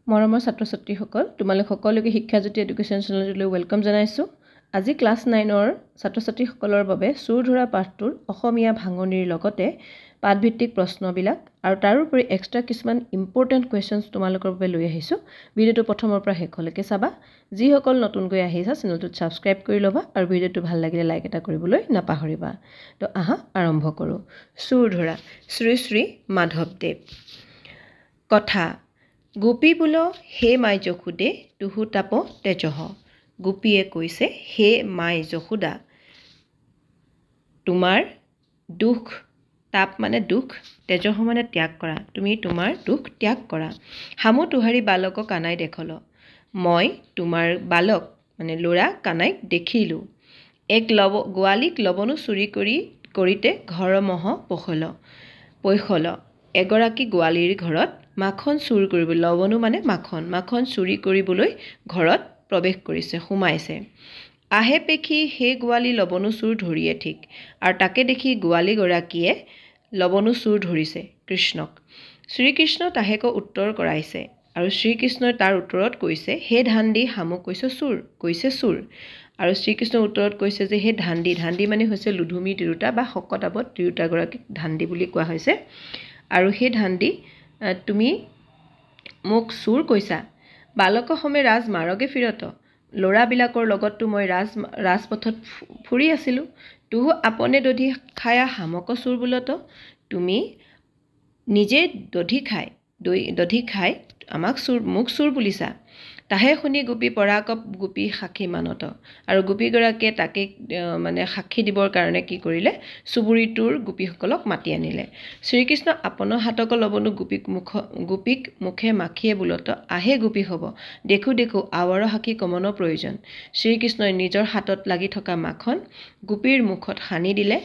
মৰমৰ ছাত্ৰ-ছাত্ৰীসকল তোমালোক সকলোকে শিক্ষাজ্যোতি এডুকেশ্যন চেনেললৈ ওয়েলকাম জনাইছো। আজি ক্লাছ 9ৰ ছাত্ৰ-ছাত্ৰীসকলৰ বাবে সুৰ ধৰা পাঠটোৰ অসমীয়া ভাঙনিৰ লগতে পাঠভিত্তিক প্ৰশ্নবিলাক আৰু তাৰোপৰি এক্সট্ৰা কিছুমান ইম্পৰ্টেন্ট কোৱেশ্চনছ তোমালোকৰ বাবে লৈ আহিছো। ভিডিঅ'টো প্ৰথমৰ পৰা শেষলৈকে চাবা। যিসকল নতুনকৈ আহিছা চেনেলটোত ছাবস্ক্ৰাইব কৰি ল'বা আৰু ভিডিঅ'টো ভাল লাগিলে লাইক এটা কৰিবলৈ নাপাহৰিবা। তো আহা আৰম্ভ কৰোঁ। সুৰ ধৰা শ্ৰী শ্ৰী মাধৱদেৱ। কথা গোপী বোল হে মাই যশোদে তুহু তাপ তেজহ। গোপীয়ে কৈছে হে মাই যশোদা তোমাৰ দুখ, তাপ মানে দুখ, তেজহ মানে ত্যাগ কৰা, তুমি তোমাৰ দুখ ত্যাগ কৰা। হামু তুহাৰী বালক কানাই দেখল, মই তোমাৰ বালক মানে ল'ৰা কানাইক দেখিলোঁ। এক গোৱালীক লবনো চুৰি কৰিতে ঘৰ মহ পৈখল। এগৰাকী গোৱালীৰ ঘৰত মাখন চুৰ কৰিবলৈ, লবনো মানে মাখন চুৰি কৰিবলৈ ঘৰত প্ৰৱেশ কৰিছে, সোমাইছে। আহে পেখি সেই গোৱালী লবনো চুৰ ধৰিয়ে ঠিক, আৰু তাকে দেখি গোৱালীগৰাকীয়ে লবনো চুৰ ধৰিছে কৃষ্ণক। শ্ৰীকৃষ্ণ তাহেক উত্তৰ কৰাইছে, আৰু শ্ৰীকৃষ্ণই তাৰ উত্তৰত কৈছে হে ধান্দি হামু কৈছে চুৰ। আৰু শ্ৰীকৃষ্ণৰ উত্তৰত কৈছে যে হে ধান্দি মানে হৈছে লুধুমি তিৰোতা বা শকতাৱত তিৰোতাগৰাকীক ধান্দি বুলি কোৱা হৈছে। আৰু সেই ধান্দি তুমি মোক চুৰ কৈছা। বালক সমে ৰাজ মাৰগে ফিৰত, ল'ৰাবিলাকৰ লগততো মই ৰাজপথত ফুৰি আছিলোঁ। তুহু আপনে দধি খায়া হামক চুৰ বোলত, তুমি নিজে দধি খাই মোক চুৰ বুলিছা। তাহে শুনি গোপী পৰাক গোপী সাক্ষী মানত, আৰু গোপীগৰাকীয়ে তাকে মানে সাক্ষী দিবৰ কাৰণে কি কৰিলে, চুবুৰীটোৰ গোপীসকলক মাতি আনিলে। শ্ৰীকৃষ্ণ আপন হাতক লবনো গোপীক মুখে মাখিয়ে বোলত, আহে গোপী হ'ব দেখো আৱৰ সাক্ষী কমন প্ৰয়োজন। শ্ৰীকৃষ্ণই নিজৰ হাতত লাগি থকা মাখন গোপীৰ মুখত সানি দিলে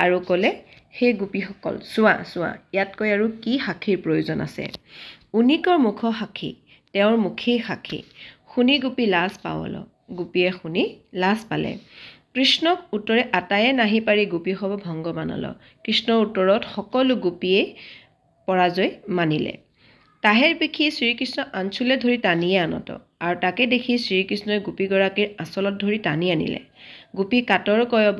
আৰু ক'লে হে গোপীসকল চোৱা ইয়াতকৈ আৰু কি সাক্ষীৰ প্ৰয়োজন আছে। উনিকৰ মুখ সাক্ষী, তেওঁৰ মুখেই সাক্ষী। শুনি গোপী লাজ পাৱল, গোপীয়ে শুনি লাজ পালে। কৃষ্ণক উত্তৰে আটায়ে নাহি পাৰি গোপী হ'ব ভংগ মানল। কৃষ্ণৰ উত্তৰত সকলো গোপীয়ে পৰাজয় মানিলে। তাহেৰ পেখি শ্ৰীকৃষ্ণ আঞ্চুলে ধৰি টানিয়ে আনত, আৰু তাকে দেখি শ্ৰীকৃষ্ণই গোপীগৰাকীৰ আঁচলত ধৰি টানি আনিলে। গোপী কাতৰ কয়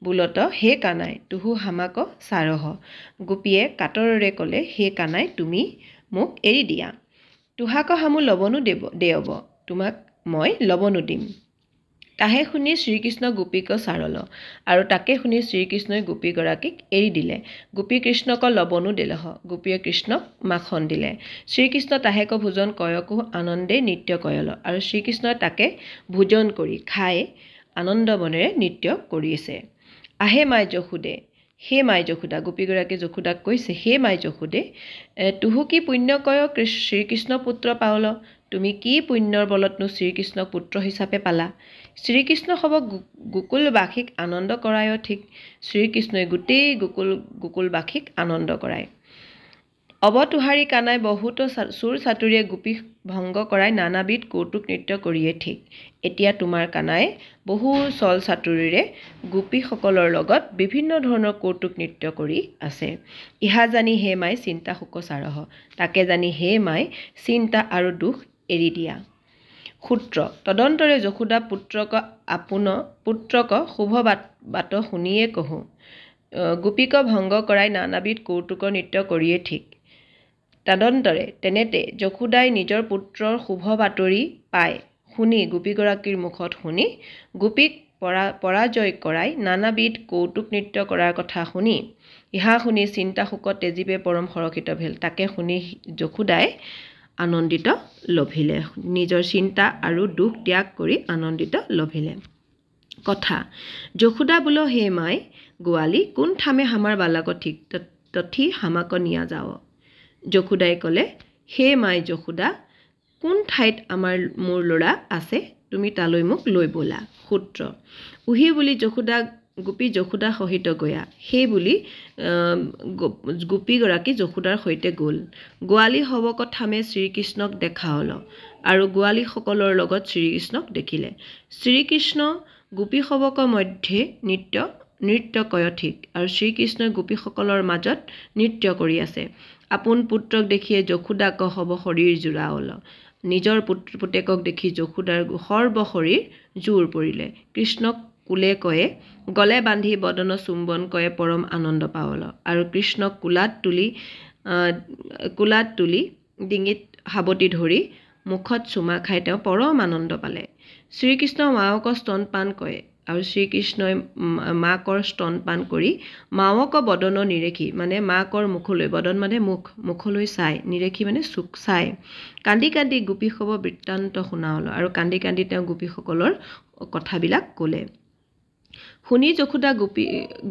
বোলত হে কানাই তুহু হামাক চাৰহ। গোপীয়ে কাতৰেৰে ক'লে হে কানাই তুমি মোক এৰি দিয়া। তুহাক হামু লবনো দেয়ব, তোমাক মই লবনো দিম। তাহে শুনি শ্ৰীকৃষ্ণ গোপীক চাৰল, আৰু তাকে শুনি শ্ৰীকৃষ্ণই গোপীগৰাকীক এৰি দিলে। গোপী কৃষ্ণক লবনো দিলহ, গোপীয়ে কৃষ্ণক মাখন দিলে। শ্ৰীকৃষ্ণ তাহেক ভোজন কয়কো আনন্দে নৃত্য কয়ল, আৰু শ্ৰীকৃষ্ণই তাকে ভোজন কৰি খাই আনন্দ মনেৰে নৃত্য কৰিছে। আহে মাই যশোদে, হে মাই যশোদা, গোপীগৰাকী যশোদাক কৈছে হে মাই যশোদে তুহু কি পুণ্য কয় শ্ৰীকৃষ্ণ পুত্ৰ পাৱল, তুমি কি পুণ্যৰ বলতনো শ্ৰীকৃষ্ণক পুত্ৰ হিচাপে পালা। শ্ৰীকৃষ্ণ হ'ব গোকুলবাসীক আনন্দ কৰায় ঠিক, শ্ৰীকৃষ্ণই গোটেই গোকুলবাসীক আনন্দ কৰায়। অৱতুহাৰী কানাই বহুত চুৰ চাতুৰিয়ে গোপীক ভংগ কৰাই নানাবিধ কৌতুক নৃত্য কৰিয়ে ঠিক। এতিয়া তোমাৰ কানাই বহু চল চাতুৰিৰে গোপীসকলৰ লগত বিভিন্ন ধৰণৰ কৌতুক নৃত্য কৰি আছে। ইহা জানি হে মাই চিন্তা শোক চাৰহ, তাকে জানি হে মাই চিন্তা আৰু দুখ এৰি দিয়া। সূত্ৰ তদন্তৰে যশোদা পুত্ৰক শুভ বাত শুনিয়ে কহো, গোপীক ভংগ কৰাই নানাবিধ কৌতুকৰ নৃত্য কৰিয়ে ঠিক। তদন্তৰে তেনেতে যশোদাই নিজৰ পুত্ৰৰ শুভ বাতৰি পাই শুনি গোপীগৰাকীৰ মুখত শুনি গোপীক পৰাজয় কৰাই নানাবিধ কৌতুক নৃত্য কৰাৰ কথা শুনি, ইহা শুনি চিন্তা শোকত তেজীৱে পৰম সৰকিত ভেল। তাকে শুনি যশোদাই আনন্দিত লভিলে, নিজৰ চিন্তা আৰু দুখ ত্যাগ কৰি আনন্দিত লভিলে। কথা যশোদা বোল হে মাই গোৱালী কোন ঠামে হামাৰ বালক ঠিক, তথি হামাক নিয়া যাও। যশোদাই ক'লে হে মাই যশোদা কোন ঠাইত মোৰ ল'ৰা আছে, তুমি তালৈ মোক লৈ ব'লা। সূত্ৰ উহি বুলি গোপী যশোদা সহিত গয়া, সেই বুলি গোপীগৰাকী যশোদাৰ সৈতে গ'ল। গোৱালী হৱক ঠামে শ্ৰীকৃষ্ণক দেখা হ'ল, আৰু গোৱালীসকলৰ লগত শ্ৰীকৃষ্ণক দেখিলে। শ্ৰীকৃষ্ণ গোপী সৱক মধ্যে নৃত্য নৃত্য কয়ঠিক আৰু শ্ৰীকৃষ্ণই গোপীসকলৰ মাজত নৃত্য কৰি আছে আপোন পুত্ৰক দেখিয়ে যশোদাক হ'ব শৰীৰ জোৰাওল নিজৰ পুতেকক দেখি যশোদাৰ সৰ্ব শৰীৰ জোৰ পৰিলে কৃষ্ণক কুলে কয়ে গলে বান্ধি বদন চুম্বন কয়ে পৰম আনন্দ পাৱল আৰু কৃষ্ণক কুলাত তুলি ডিঙিত সাৱটি ধৰি মুখত চুমা খাই তেওঁ পৰম আনন্দ পালে শ্ৰীকৃষ্ণ মাকক স্তনপান কৰে আৰু শ্ৰীকৃষ্ণই মাকৰ স্তনপান কৰি মাওক বদন নিৰেখি মানে মাকৰ মুখলৈ বদন মানে মুখলৈ চাই নিৰেখি মানে চুক চাই কান্দি কান্দি গোপীসৱ বৃত্তান্ত শুনাওল আৰু কান্দি কান্দি তেওঁ গোপীসকলৰ কথাবিলাক ক'লে শুনি যশোদা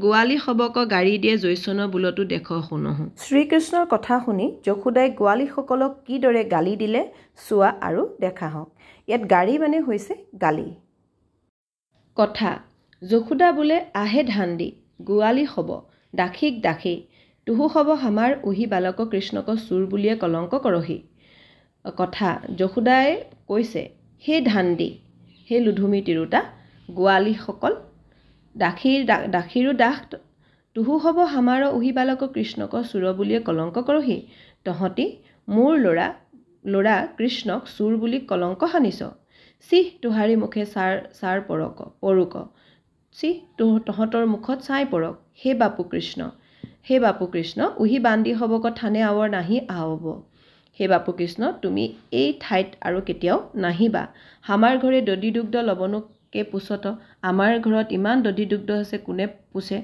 গোৱালী সবক গাড়ী দিয়ে জৈচন বোলতো দেখ শুনহো শ্ৰীকৃষ্ণৰ কথা শুনি যশোদাই গোৱালীসকলক কিদৰে গালি দিলে চোৱা আৰু দেখা হওক ইয়াত গাড়ী মানে হৈছে গালি কথা যশোদা বোলে আহে ধান দি গোৱালী হব দাসীক দাসী তুহু হব হামাৰ উহি বালক কৃষ্ণক চুৰ বুলিয়ে কলংক কৰহি কথা যশোদাই কৈছে হে ধান দি হে লুধুমি তিৰোতা গোৱালীসকল দাসীৰো দাস তুহু হব হামাৰ উহি বালক কৃষ্ণক চুৰ বুলিয়ে কলংক কৰহি তহঁতি মোৰ ল'ৰা কৃষ্ণক চুৰ বুলি কলংক সানিছ চিহ তোহাৰী মুখে চাৰ পৰুক চিহ তহঁতৰ মুখত চাই পৰক হে বাপু কৃষ্ণ উহি বান্ধি হবক থানে আৱৰ নাহি আহব হে বাপু কৃষ্ণ তুমি এই ঠাইত আৰু কেতিয়াও নাহিবা হামাৰ ঘৰে দধি দুগ্ধ লবণকে পুছত আমাৰ ঘৰত ইমান দধি দুগ্ধ আছে কোনে পুছে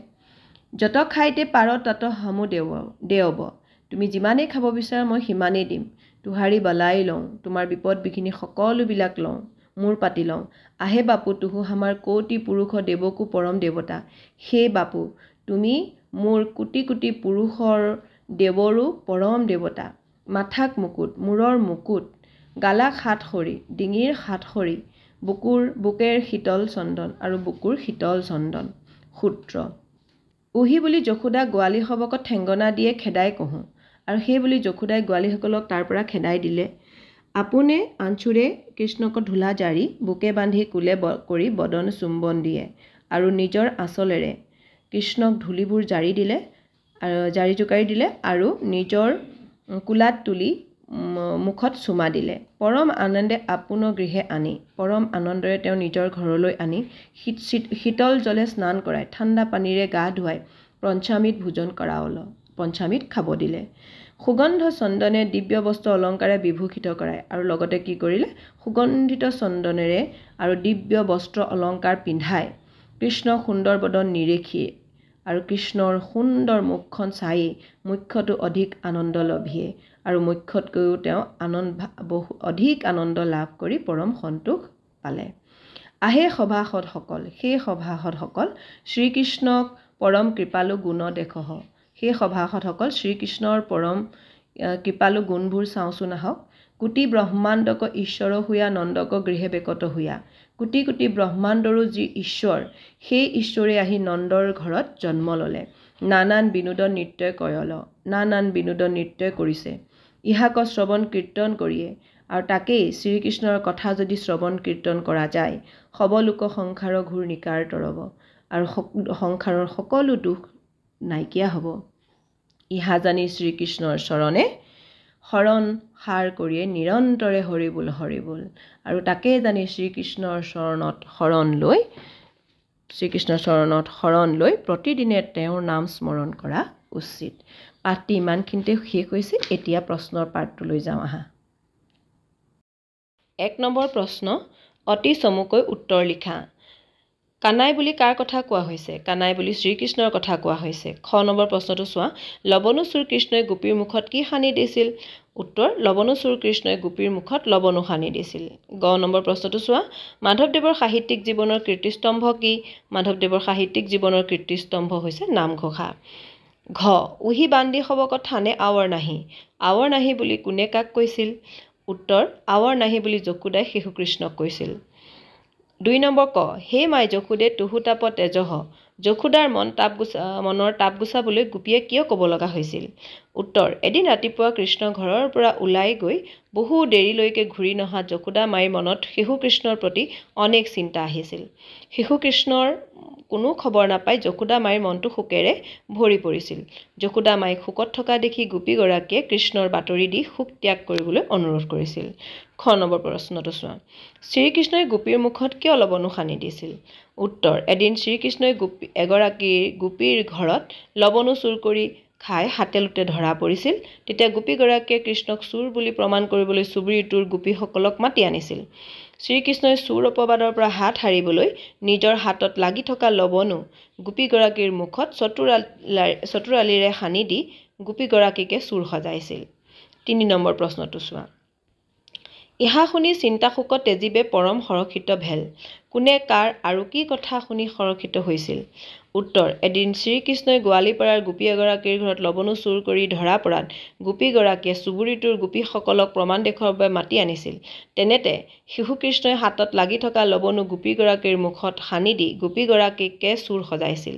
যত খাইতে পাৰ তত হামু দেৱব তুমি যিমানেই খাব বিচাৰা মই সিমানেই দিম তোহাৰী বলাই লওঁ তোমাৰ বিপদ বিঘিনি সকলোবিলাক লওঁ মোৰ পাতি লওঁ আহে বাপু তুহু হামাৰ কৌটি পুৰুষ দেৱকো পৰম দেৱতা হে বাপু তুমি মোৰ কোটি কোটি পুৰুষৰ দেৱৰো পৰম দেৱতা মাথাক মুকুট মূৰৰ মুকুট গালাক সাতসৰী ডিঙিৰ সাতসৰী বুকেৰ শীতল চন্দন আৰু বুকুৰ শীতল চন্দন সূত্ৰ উহি বুলি যশোদা গোৱালী সবকত ঠেংগনা দিয়ে খেদাই কহোঁ আৰু সেই বুলি যশোদাই গোৱালীসকলক তাৰ পৰা খেদাই দিলে আপোনে আঞ্চুৰে কৃষ্ণক ধূলা জাৰি বুকে বান্ধি কুলে কৰি বদন চুম্বন দিয়ে আৰু নিজৰ আঁচলেৰে কৃষ্ণক ধূলিবোৰ জাৰি জোকাৰি দিলে আৰু নিজৰ কুলাত তুলি মুখত চুমা দিলে পৰম আনন্দে আপোন গৃহে আনি পৰম আনন্দৰে তেওঁ নিজৰ ঘৰলৈ আনি শীতল জলে স্নান কৰাই ঠাণ্ডা পানীৰে গা ধুৱাই পঞ্চামৃত ভোজন কৰাওল পঞ্চামৃত খাব দিলে সুগন্ধ চন্দনে দিব্য বস্ত্ৰ অলংকাৰে বিভূষিত কৰায় আৰু লগতে কি কৰিলে সুগন্ধিত চন্দনেৰে আৰু দিব্য বস্ত্ৰ অলংকাৰ পিন্ধাই কৃষ্ণ সুন্দৰ বদন নিৰেখিয়ে আৰু কৃষ্ণৰ সুন্দৰ মুখখন চাই মুখ্যটো অধিক আনন্দ লভিয়ে আৰু মুখ্যতকৈও তেওঁ অধিক আনন্দ লাভ কৰি পৰম সন্তোষ পালে আহে সভাসদসকল সেই সভাসদসকল শ্ৰীকৃষ্ণক পৰম কৃপালু গুণ দেখহ সেই সভাসদসকল শ্ৰীকৃষ্ণৰ পৰম কৃপালু গুণবোৰ চাওঁচোন আহক কোটি ব্ৰহ্মাণ্ডক ঈশ্বৰ হুয়া নন্দক গৃহে বেকত হুয়া কোটি কোটি ব্ৰহ্মাণ্ডৰো যি ঈশ্বৰ সেই ঈশ্বৰে আহি নন্দৰ ঘৰত জন্ম ল'লে নানান বিনোদন নৃত্যই কৰিছে ইহাক শ্ৰৱণ কীৰ্তন কৰিয়ে আৰু তাকেই শ্ৰীকৃষ্ণৰ কথা যদি শ্ৰৱণ কীৰ্তন কৰা যায় সবলোক সংসাৰ ঘূৰ নিকাৰ তৰব আৰু সংসাৰৰ সকলো দুখ নাইকিয়া হ'ব ইহা জানি শ্ৰীকৃষ্ণৰ চৰণে শৰণ সাৰ কৰিয়ে নিৰন্তৰে হৰিবোল আৰু তাকে জানি শ্ৰীকৃষ্ণৰ চৰণত শৰণ লৈ প্ৰতিদিনে তেওঁৰ নাম স্মৰণ কৰা উচিত পাঠটি ইমানখিনিতে শেষ হৈছে এতিয়া প্ৰশ্নৰ পাঠটোলৈ যাওঁ আহা 1 নম্বৰ প্ৰশ্ন অতি চমুকৈ উত্তৰ লিখা কানাই বুলি কাৰ কথা কোৱা হৈছে কানাই বুলি শ্ৰীকৃষ্ণৰ কথা কোৱা হৈছে খ নম্বৰ প্ৰশ্নটো চোৱা লৱণোচুৰ কৃষ্ণই গোপীৰ মুখত কি সানি দিছিল উত্তৰ লৱণোচুৰ কৃষ্ণই গোপীৰ মুখত লৱণো সানি দিছিল গ নম্বৰ প্ৰশ্নটো চোৱা মাধৱদেৱৰ সাহিত্যিক জীৱনৰ কীৰ্তিস্তম্ভ কি মাধৱদেৱৰ সাহিত্যিক জীৱনৰ কীৰ্তিস্তম্ভ হৈছে নামঘোষা ঘ উহি বান্ধি সবকত থানে আৱৰ নাহি বুলি কোনে কাক কৈছিল উত্তৰ আৱৰ নাহি বুলি যশোদাই শিশুকৃষ্ণক কৈছিল 2 নম্বৰ ক হে মাই যশোদে তুহু তাপ তেজহ যশোদাৰ মনৰ তাপ গুচাবলৈ গোপীয়ে কিয় ক'ব লগা হৈছিল উত্তৰ এদিন ৰাতিপুৱা কৃষ্ণ ঘৰৰ পৰা ওলাই গৈ বহু দেৰিলৈকে ঘূৰি নহা যশোদা মাইৰ মনত শিশু কৃষ্ণৰ প্ৰতি অনেক চিন্তা আহিছিল। শিশু কৃষ্ণৰ কোনো খবৰ নাপাই যশোদা মাইৰ মনটো শোকেৰে ভৰি পৰিছিল। যশোদা মাইক শোকত থকা দেখি গোপীগৰাকীয়ে কৃষ্ণৰ বাতৰি দি শোক ত্যাগ কৰিবলৈ অনুৰোধ কৰিছিল। খ নম্বৰ প্ৰশ্নটো চোৱা। শ্ৰীকৃষ্ণই গোপীৰ মুখত কিয় লৱণো সানি দিছিল? উত্তৰ এদিন শ্ৰীকৃষ্ণই এগৰাকী গোপীৰ ঘৰত লৱণো চুৰ কৰি খাই হাতে লোটে ধৰা পৰিছিল। তেতিয়া গোপীগৰাকীয়ে কৃষ্ণক চোৰ বুলি প্ৰমাণ কৰিবলৈ চুবুৰীটোৰ গোপীসকলক মাতি আনিছিল। শ্ৰীকৃষ্ণই চোৰ অপবাদৰ পৰা হাত সাৰিবলৈ নিজৰ হাতত লাগি থকা লৱণো গোপীগৰাকীৰ মুখত চতুৰালিৰে সানি দি গোপীগৰাকীকে চোৰ সজাইছিল। ৩ নম্বৰ প্ৰশ্নটো চোৱা। ইহা শুনি চিন্তা শোকত তেজীবে পৰম হৰ্ষিত ভেল। কোনে কাৰ আৰু কি কথা শুনি হৰ্ষিত হৈছিল? উত্তৰ এদিন শ্ৰীকৃষ্ণই গোৱালিপাৰাৰ গোপী এগৰাকীৰ ঘৰত লৱণো চুৰ কৰি ধৰা পৰাত গোপীগৰাকীয়ে চুবুৰীটোৰ গোপীসকলক প্ৰমাণ দেখুৱাবৰ বাবে মাতি আনিছিল। তেনেতে শিশু কৃষ্ণই হাতত লাগি থকা লৱণো গোপীগৰাকীৰ মুখত সানি দি গোপীগৰাকীকে চোৰ সজাইছিল।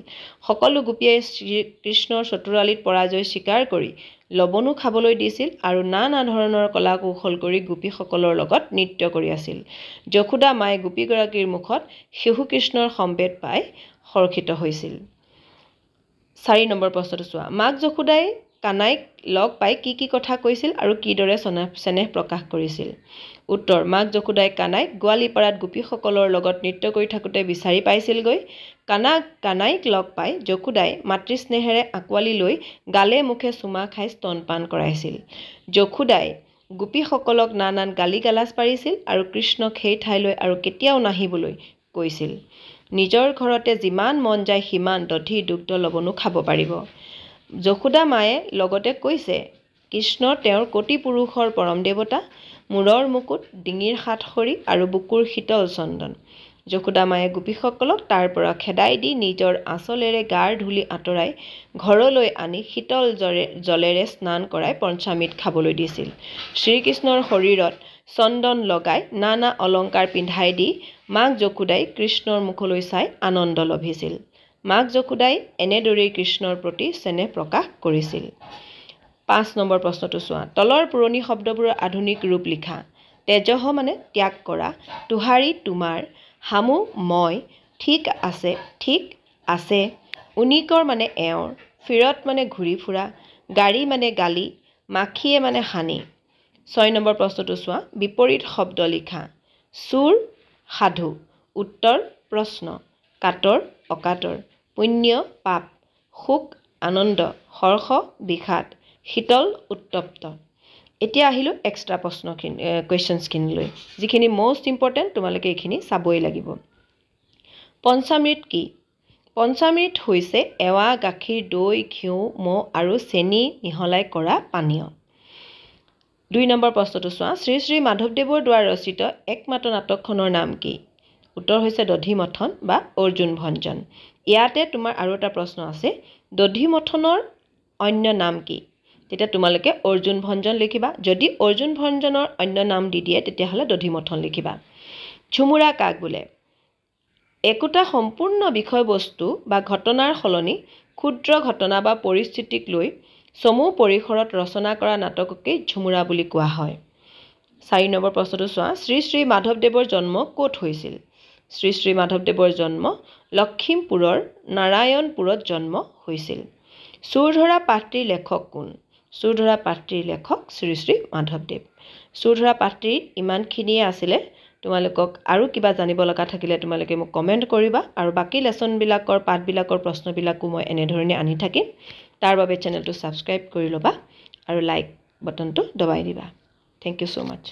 সকলো গোপীয়ে শ্ৰীকৃষ্ণৰ চতুৰালিত পৰাজয় স্বীকাৰ কৰি লৱণো খাবলৈ দিছিল আৰু নানা ধৰণৰ কলা কৌশল কৰি গোপীসকলৰ লগত নৃত্য কৰি আছিল। যশোদা মায়ে গোপীগৰাকীৰ মুখত শিশু কৃষ্ণৰ সম্বেদ পাই হৰ্ষিত হৈছিল। ৪ নম্বৰ প্ৰশ্নটো চোৱা। মাক যশোদাই কানাইক লগ পাই কি কি কথা কৈছিল আৰু কিদৰে চেনেহ প্ৰকাশ কৰিছিল? উত্তৰ মাক যশোদাই কানাইক গোৱালিপাৰাত গোপীসকলৰ লগত নৃত্য কৰি থাকোঁতে বিচাৰি পাইছিলগৈ। কানাইক লগ পাই যশোদাই মাতৃস্নেহেৰে আঁকোৱালি লৈ গালে মুখে চুমা খাই স্তনপান কৰাইছিল। যশোদাই গোপীসকলক নানান গালি গালাজ পাৰিছিল আৰু কৃষ্ণক সেই ঠাইলৈ আৰু কেতিয়াও নাহিবলৈ কৈছিল। নিজৰ ঘৰতে যিমান মন যায় সিমান দধি দুগ্ধ লৱণো খাব পাৰিব। যশোদা মায়ে লগতে কৈছে কৃষ্ণ তেওঁৰ কোটি পুৰুষৰ পৰম দেৱতা, মূৰৰ মুকুট, ডিঙিৰ সাতসৰী আৰু বুকুৰ শীতল চন্দন। যশোদা মায়ে গোপীসকলক তাৰ পৰা খেদাই দি নিজৰ আঁচলেৰে গাৰ ধূলি আঁতৰাই ঘৰলৈ আনি শীতল জলেৰে স্নান কৰাই পঞ্চামৃত খাবলৈ দিছিল। শ্ৰীকৃষ্ণৰ শৰীৰত চন্দন লগাই নানা অলংকাৰ পিন্ধাই দি মাক যশোদাই কৃষ্ণৰ মুখলৈ চাই আনন্দ লভিছিল। মাক যশোদাই এনেদৰেই কৃষ্ণৰ প্ৰতি চেনেহ প্ৰকাশ কৰিছিল। ৫ নম্বৰ প্ৰশ্নটো চোৱা। তলৰ পুৰণি শব্দবোৰৰ আধুনিক ৰূপ লিখা। তেজহ মানে ত্যাগ কৰা, তোহাৰী তোমাৰ, হামু মই, ঠিক আছে, উনিকৰ মানে এওঁৰ, ফিৰত মানে ঘূৰি ফুৰা, গাড়ী মানে গালি, মাখিয়ে মানে হানি। ৬ নম্বৰ প্ৰশ্নটো চোৱা। বিপৰীত শব্দ লিখা। চোৰ সাধু, উত্তৰ প্ৰশ্ন, কাতৰ অকাতৰ, পুণ্য পাপ, সুখ আনন্দ, হৰ্ষ বিষাদ, শীতল উত্তপ্ত। এতিয়া আহিলোঁ এক্সট্ৰা কুৱেশ্যনছখিনিলৈ, যিখিনি মষ্ট ইম্পৰ্টেণ্ট। তোমালোকে এইখিনি চাবই লাগিব। পঞ্চামৃত কি? পঞ্চামৃত হৈছে এৱা, গাখীৰ, দৈ, ঘিউ, মৌ আৰু চেনি মিহলাই কৰা পানীয়। ২ নম্বৰ প্ৰশ্নটো চোৱা। শ্ৰী শ্ৰী মাধৱদেৱৰ দ্বাৰা ৰচিত একমাত্ৰ নাটকখনৰ নাম কি? উত্তৰ হৈছে দধিমথন বা অৰ্জুন ভঞ্জন। ইয়াতে তোমাৰ আৰু এটা প্ৰশ্ন আছে, দধিমথনৰ অন্য নাম কি? তেতিয়া তোমালোকে অৰ্জুন ভঞ্জন লিখিবা। যদি অৰ্জুন ভঞ্জনৰ অন্য নাম দি দিয়ে তেতিয়াহ'লে দধিমথন লিখিবা। ঝুমুৰা কাক বোলে? একোটা সম্পূৰ্ণ বিষয়বস্তু বা ঘটনাৰ সলনি ক্ষুদ্ৰ ঘটনা বা পৰিস্থিতিক লৈ চমু পৰিসৰত ৰচনা কৰা নাটককেই ঝুমুৰা বুলি কোৱা হয়। ৪ নম্বৰ প্ৰশ্নটো চোৱা। শ্ৰী শ্ৰী মাধৱদেৱৰ জন্ম ক'ত হৈছিল? শ্ৰী শ্ৰী মাধৱদেৱৰ জন্ম লখিমপুৰৰ নাৰায়ণপুৰত জন্ম হৈছিল। চোৰধৰা পাঠটিৰ লেখক কোন? চোৰধৰা পাঠটিৰ লেখক শ্ৰী শ্ৰী মাধৱদেৱ। চোৰধৰা পাঠটিৰ ইমানখিনিয়ে আছিলে। তোমালোকক আৰু কিবা জানিব লগা থাকিলে তোমালোকে মোক কমেণ্ট কৰিবা, আৰু বাকী লেচনবিলাকৰ পাঠবিলাকৰ প্ৰশ্নবিলাকো মই এনেধৰণে আনি থাকিম। তাৰ বাবে চেনেলটো ছাবস্ক্ৰাইব কৰি ল'বা আৰু লাইক বাটনটো দবাই দিবা। Thank you so' much.